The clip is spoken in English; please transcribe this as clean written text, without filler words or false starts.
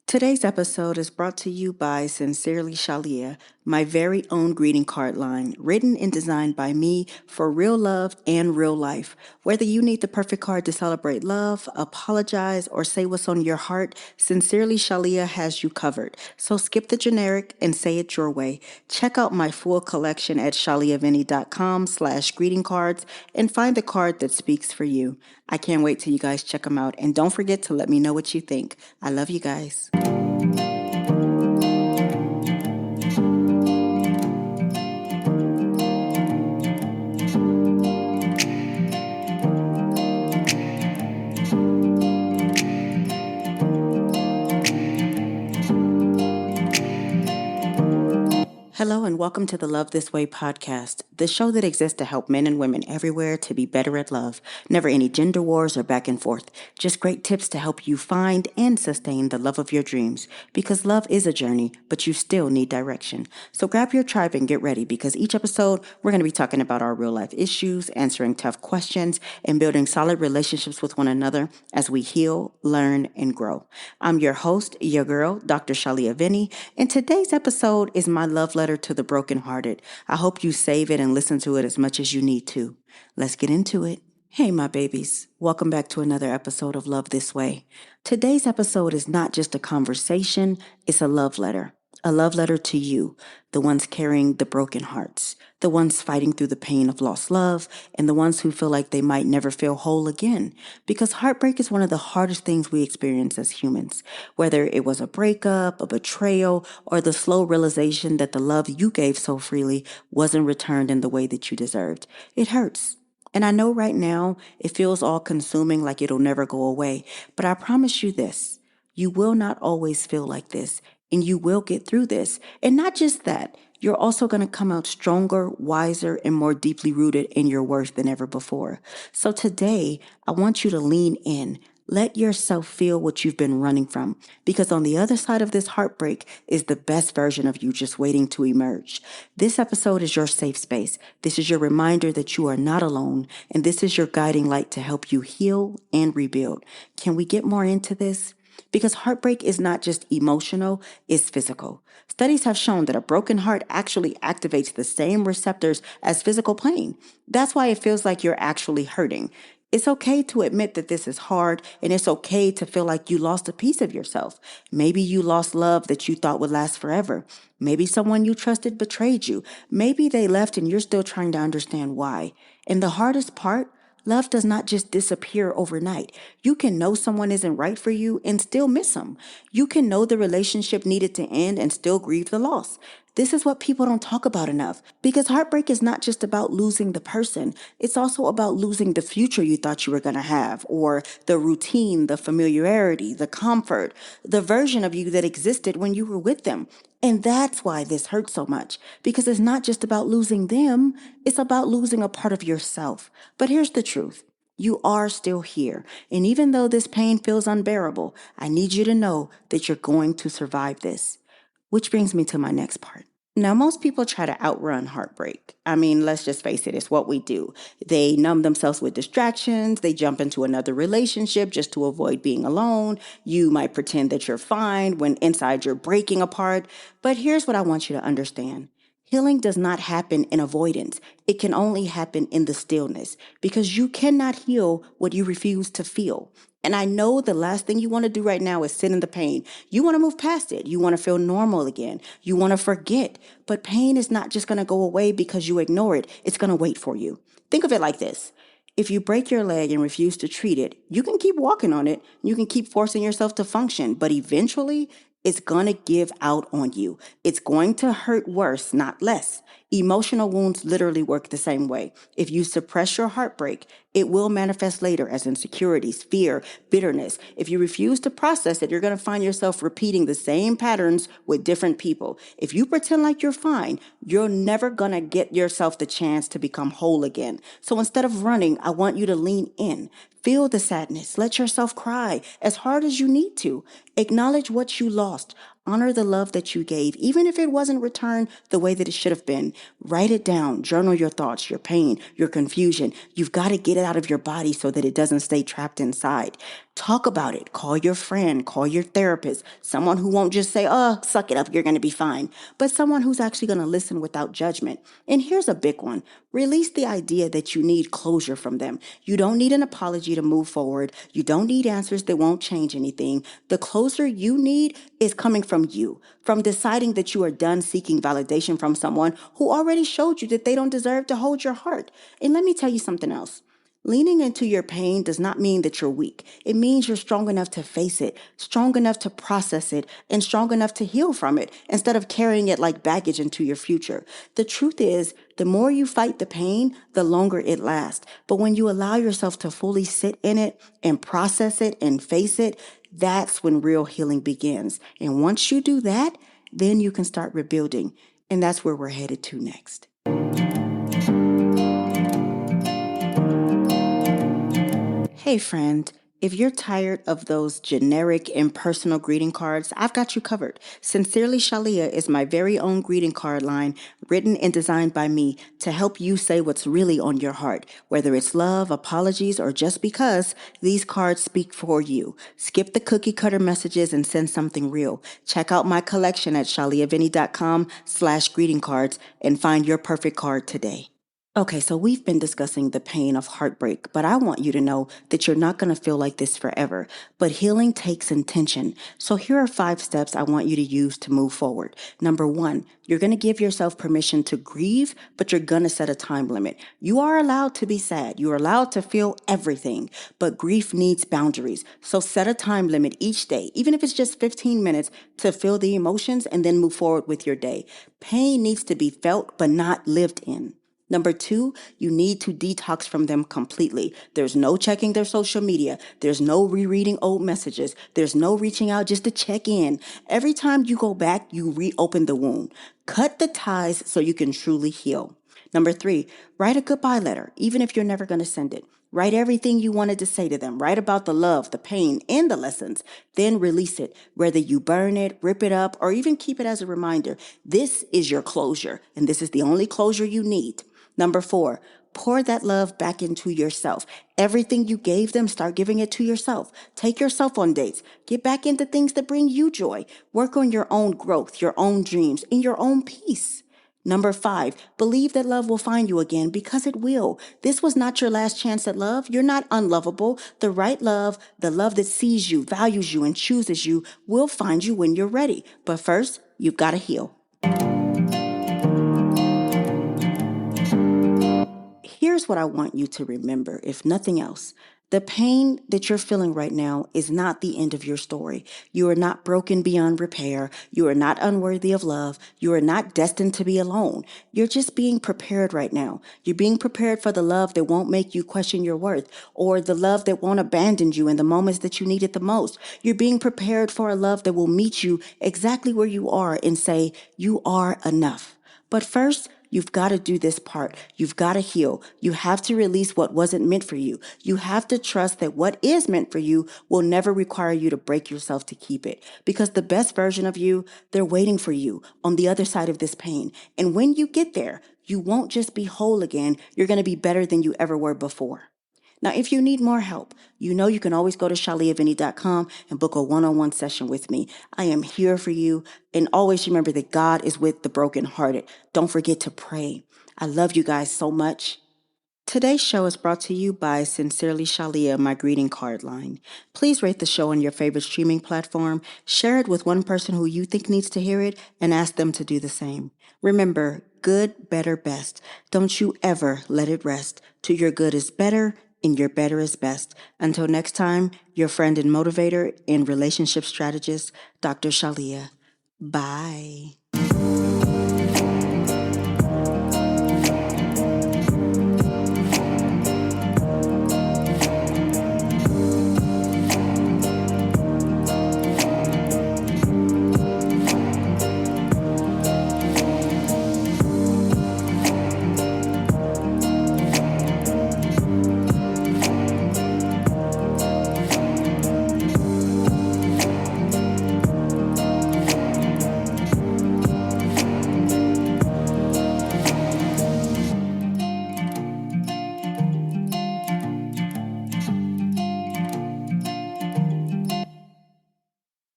Today's episode is brought to you by Sincerely Shalia, my very own greeting card line, written and designed by me for real love and real life. Whether you need the perfect card to celebrate love, apologize, or say what's on your heart, Sincerely Shalia has you covered. So skip the generic and say it your way. Check out my full collection at shaliavinny.com/greeting cards and find the card that speaks for you. I can't wait till you guys check them out. And don't forget to let me know what you think. I love you guys. Hello and welcome to the Love This Way podcast, the show that exists to help men and women everywhere to be better at love. Never any gender wars or back and forth. Just great tips to help you find and sustain the love of your dreams. Because love is a journey, but you still need direction. So grab your tribe and get ready, because each episode we're going to be talking about our real life issues, answering tough questions, and building solid relationships with one another as we heal, learn, and grow. I'm your host, your girl, Dr. Shalia Vinny, and today's episode is my love letter to the brokenhearted. I hope you save it and listen to it as much as you need to. Let's get into it. Hey, my babies. Welcome back to another episode of Love This Way. Today's episode is not just a conversation, it's a love letter. A love letter to you, the ones carrying the broken hearts, the ones fighting through the pain of lost love, and the ones who feel like they might never feel whole again. Because heartbreak is one of the hardest things we experience as humans. Whether it was a breakup, a betrayal, or the slow realization that the love you gave so freely wasn't returned in the way that you deserved. It hurts. And I know right now it feels all consuming, like it'll never go away. But I promise you this, you will not always feel like this. And you will get through this. And not just that, you're also going to come out stronger, wiser, and more deeply rooted in your worth than ever before. So today, I want you to lean in. Let yourself feel what you've been running from, because on the other side of this heartbreak is the best version of you just waiting to emerge. This episode is your safe space. This is your reminder that you are not alone, and this is your guiding light to help you heal and rebuild. Can we get more into this? Because heartbreak is not just emotional, it's physical. Studies have shown that a broken heart actually activates the same receptors as physical pain. That's why it feels like you're actually hurting. It's okay to admit that this is hard, and it's okay to feel like you lost a piece of yourself. Maybe you lost love that you thought would last forever. Maybe someone you trusted betrayed you. Maybe they left and you're still trying to understand why. And the hardest part, love does not just disappear overnight. You can know someone isn't right for you and still miss them. You can know the relationship needed to end and still grieve the loss. This is what people don't talk about enough, because heartbreak is not just about losing the person. It's also about losing the future you thought you were going to have, or the routine, the familiarity, the comfort, the version of you that existed when you were with them. And that's why this hurts so much, because it's not just about losing them, it's about losing a part of yourself. But here's the truth. You are still here. And even though this pain feels unbearable, I need you to know that you're going to survive this. Which brings me to my next part. Now, most people try to outrun heartbreak. I mean, let's just face it, it's what we do. They numb themselves with distractions. They jump into another relationship just to avoid being alone. You might pretend that you're fine when inside you're breaking apart. But here's what I want you to understand. Healing does not happen in avoidance. It can only happen in the stillness, because you cannot heal what you refuse to feel. And I know the last thing you want to do right now is sit in the pain. You want to move past it. You want to feel normal again. You want to forget. But pain is not just going to go away because you ignore it. It's going to wait for you. Think of it like this. If you break your leg and refuse to treat it, you can keep walking on it. You can keep forcing yourself to function. But eventually, it's going to give out on you. It's going to hurt worse, not less. Emotional wounds literally work the same way. If you suppress your heartbreak, it will manifest later as insecurities, fear, bitterness. If you refuse to process it, you're going to find yourself repeating the same patterns with different people. If you pretend like you're fine, you're never going to get yourself the chance to become whole again. So instead of running, I want you to lean in. Feel the sadness. Let yourself cry as hard as you need to. Acknowledge what you lost. Honor the love that you gave, even if it wasn't returned the way that it should have been. Write it down. Journal your thoughts, your pain, your confusion. You've got to get it out of your body so that it doesn't stay trapped inside. Talk about it. Call your friend, call your therapist, someone who won't just say, oh, suck it up, you're going to be fine, but someone who's actually going to listen without judgment. And here's a big one. Release the idea that you need closure from them. You don't need an apology to move forward. You don't need answers that won't change anything. The closure you need is coming from you, from deciding that you are done seeking validation from someone who already showed you that they don't deserve to hold your heart. And let me tell you something else. Leaning into your pain does not mean that you're weak. It means you're strong enough to face it, strong enough to process it, and strong enough to heal from it instead of carrying it like baggage into your future. The truth is, the more you fight the pain, the longer it lasts. But when you allow yourself to fully sit in it and process it and face it, that's when real healing begins. And once you do that, then you can start rebuilding. And that's where we're headed to next. Hey friend, if you're tired of those generic impersonal greeting cards, I've got you covered. Sincerely Shalia is my very own greeting card line, written and designed by me to help you say what's really on your heart. Whether it's love, apologies, or just because, these cards speak for you. Skip the cookie cutter messages and send something real. Check out my collection at shaliavinny.com/greeting cards and find your perfect card today. Okay, so we've been discussing the pain of heartbreak, but I want you to know that you're not going to feel like this forever. But healing takes intention. So here are 5 steps I want you to use to move forward. Number 1, you're going to give yourself permission to grieve, but you're going to set a time limit. You are allowed to be sad. You're allowed to feel everything, but grief needs boundaries. So set a time limit each day, even if it's just 15 minutes, to feel the emotions and then move forward with your day. Pain needs to be felt, but not lived in. Number 2, you need to detox from them completely. There's no checking their social media. There's no rereading old messages. There's no reaching out just to check in. Every time you go back, you reopen the wound. Cut the ties so you can truly heal. Number 3, write a goodbye letter, even if you're never going to send it. Write everything you wanted to say to them. Write about the love, the pain, and the lessons. Then release it, whether you burn it, rip it up, or even keep it as a reminder. This is your closure, and this is the only closure you need. Number 4, pour that love back into yourself. Everything you gave them, start giving it to yourself. Take yourself on dates. Get back into things that bring you joy. Work on your own growth, your own dreams, and your own peace. Number 5, believe that love will find you again, because it will. This was not your last chance at love. You're not unlovable. The right love, the love that sees you, values you, and chooses you, will find you when you're ready. But first, you've got to heal. Here's what I want you to remember, if nothing else. The pain that you're feeling right now is not the end of your story. You are not broken beyond repair. You are not unworthy of love. You are not destined to be alone. You're just being prepared right now. You're being prepared for the love that won't make you question your worth, or the love that won't abandon you in the moments that you need it the most. You're being prepared for a love that will meet you exactly where you are and say, you are enough. But first, you've got to do this part. You've got to heal. You have to release what wasn't meant for you. You have to trust that what is meant for you will never require you to break yourself to keep it. Because the best version of you, they're waiting for you on the other side of this pain. And when you get there, you won't just be whole again. You're going to be better than you ever were before. Now, if you need more help, you know you can always go to shaliavinny.com and book a one-on-one session with me. I am here for you. And always remember that God is with the brokenhearted. Don't forget to pray. I love you guys so much. Today's show is brought to you by Sincerely Shalia, my greeting card line. Please rate the show on your favorite streaming platform, share it with one person who you think needs to hear it, and ask them to do the same. Remember, good, better, best. Don't you ever let it rest. To your good is better, and your better is best. Until next time, your friend and motivator and relationship strategist, Dr. Shalia. Bye.